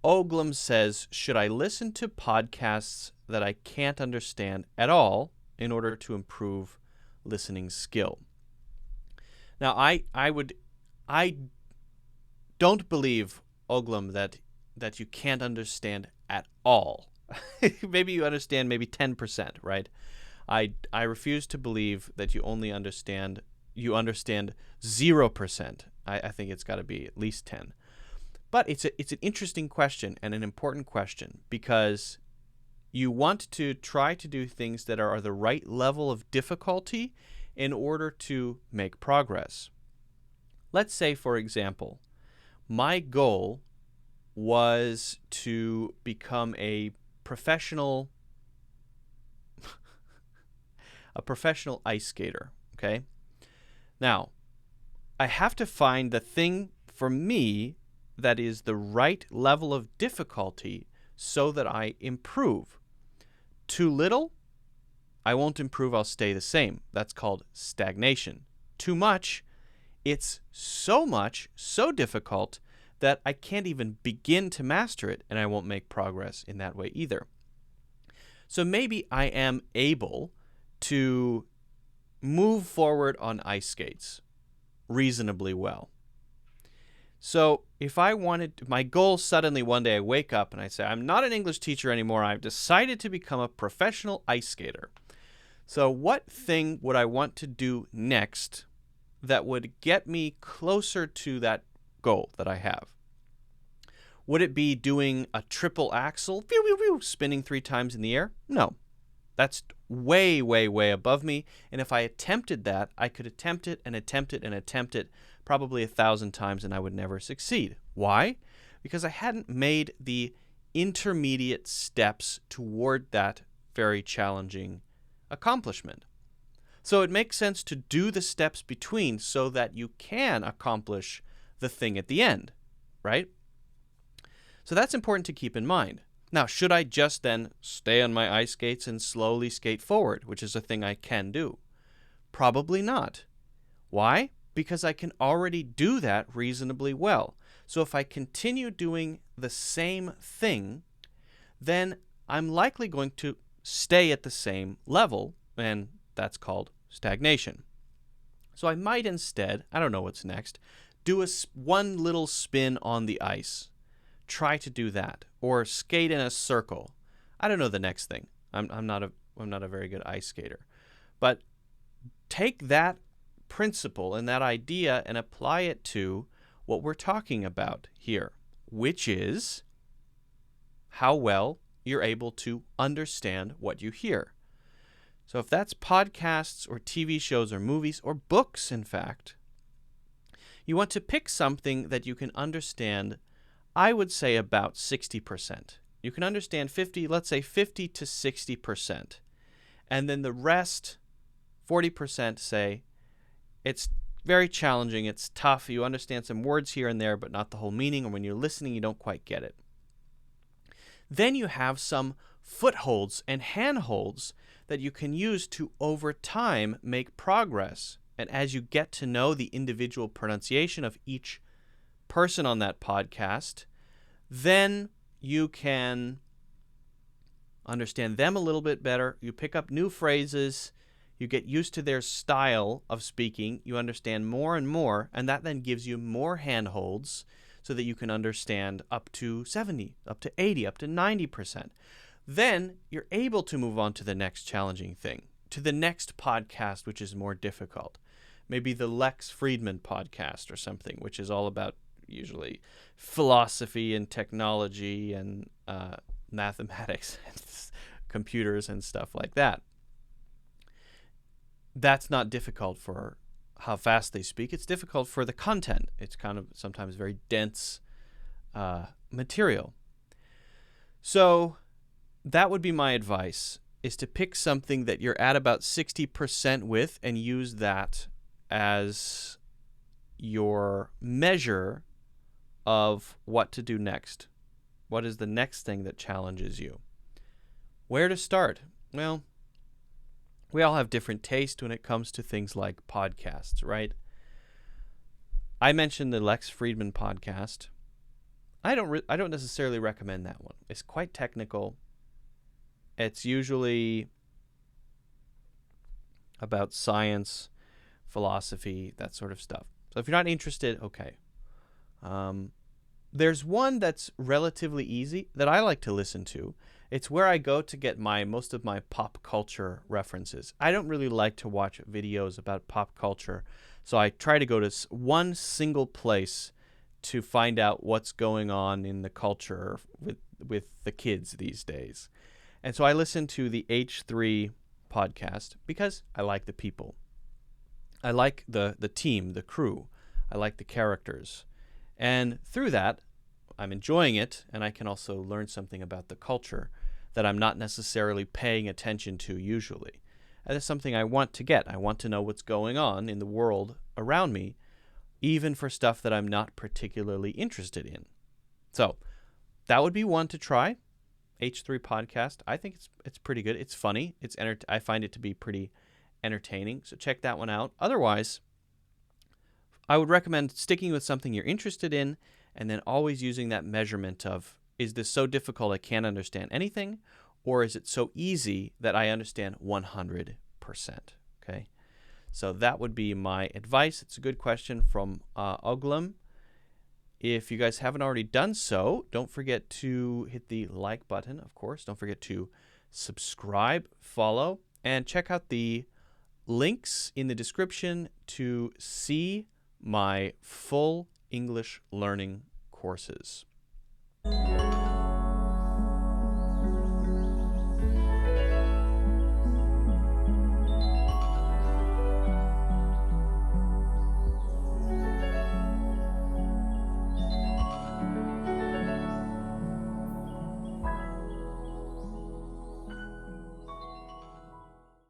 Oglum says, should I listen to podcasts that I can't understand at all in order to improve listening skill? Now, I don't believe, Oglum, that you can't understand at all. Maybe you understand maybe 10%, right? I refuse to believe that you understand 0%. I think it's got to be at least 10. But it's an interesting question and an important question, because you want to try to do things that are the right level of difficulty in order to make progress. Let's say, for example, my goal was to become a professional ice skater, okay? Now, I have to find the thing for me that is the right level of difficulty so that I improve. Too little, I won't improve, I'll stay the same. That's called stagnation. Too much, it's so difficult that I can't even begin to master it, and I won't make progress in that way either. So maybe I am able to move forward on ice skates reasonably well. So if I wanted, my goal suddenly one day I wake up and I say, I'm not an English teacher anymore, I've decided to become a professional ice skater. So what thing would I want to do next that would get me closer to that goal that I have? Would it be doing a triple axel, spinning 3 times in the air? No. That's way, way, way above me. And if I attempted that, I could attempt it and attempt it and attempt it probably 1,000 times and I would never succeed. Why? Because I hadn't made the intermediate steps toward that very challenging accomplishment. So it makes sense to do the steps between so that you can accomplish the thing at the end, right? So that's important to keep in mind. Now, should I just then stay on my ice skates and slowly skate forward, which is a thing I can do? Probably not. Why? Because I can already do that reasonably well. So if I continue doing the same thing, then I'm likely going to stay at the same level, and that's called stagnation. So I might instead, I don't know what's next, do one little spin on the ice. Try to do that, or skate in a circle. I don't know the next thing. I'm not a very good ice skater, but take that principle and that idea and apply it to what we're talking about here, which is how well you're able to understand what you hear. So if that's podcasts or TV shows or movies or books, in fact, you want to pick something that you can understand, I would say about 60%. You can understand 50 to 60%. And then the rest, 40%, say, it's very challenging, it's tough, you understand some words here and there, but not the whole meaning, or when you're listening, you don't quite get it. Then you have some footholds and handholds that you can use to, over time, make progress. And as you get to know the individual pronunciation of each person on that podcast, then you can understand them a little bit better. You pick up new phrases, you get used to their style of speaking, you understand more and more, and that then gives you more handholds so that you can understand up to 70, up to 80, up to 90%. Then you're able to move on to the next challenging thing, to the next podcast, which is more difficult. Maybe the Lex Friedman podcast or something, which is all about usually philosophy and technology and mathematics and computers and stuff like that. That's not difficult for how fast they speak. It's difficult for the content. It's kind of sometimes very dense material. So that would be my advice, is to pick something that you're at about 60% with and use that as your measure of what to do next. What is the next thing that challenges you? Where to start? Well, we all have different taste when it comes to things like podcasts, right? I mentioned the Lex Friedman podcast. I don't necessarily recommend that one. It's quite technical. It's usually about science, philosophy, that sort of stuff. So if you're not interested, okay. There's one that's relatively easy that I like to listen to. It's where I go to get most of my pop culture references. I don't really like to watch videos about pop culture, so I try to go to one single place to find out what's going on in the culture with the kids these days. And so I listen to the H3 podcast because I like the people. I like the team, the crew. I like the characters. And through that, I'm enjoying it, and I can also learn something about the culture that I'm not necessarily paying attention to usually. And that's something I want to get. I want to know what's going on in the world around me, even for stuff that I'm not particularly interested in. So that would be one to try. H3 podcast. I think it's pretty good. It's funny. I find it to be pretty entertaining. So check that one out. Otherwise, I would recommend sticking with something you're interested in and then always using that measurement of, is this so difficult I can't understand anything, or is it so easy that I understand 100%? Okay, so that would be my advice. It's a good question from Oglum. If you guys haven't already done so, don't forget to hit the like button, of course. Don't forget to subscribe, follow, and check out the links in the description to see my full English learning courses.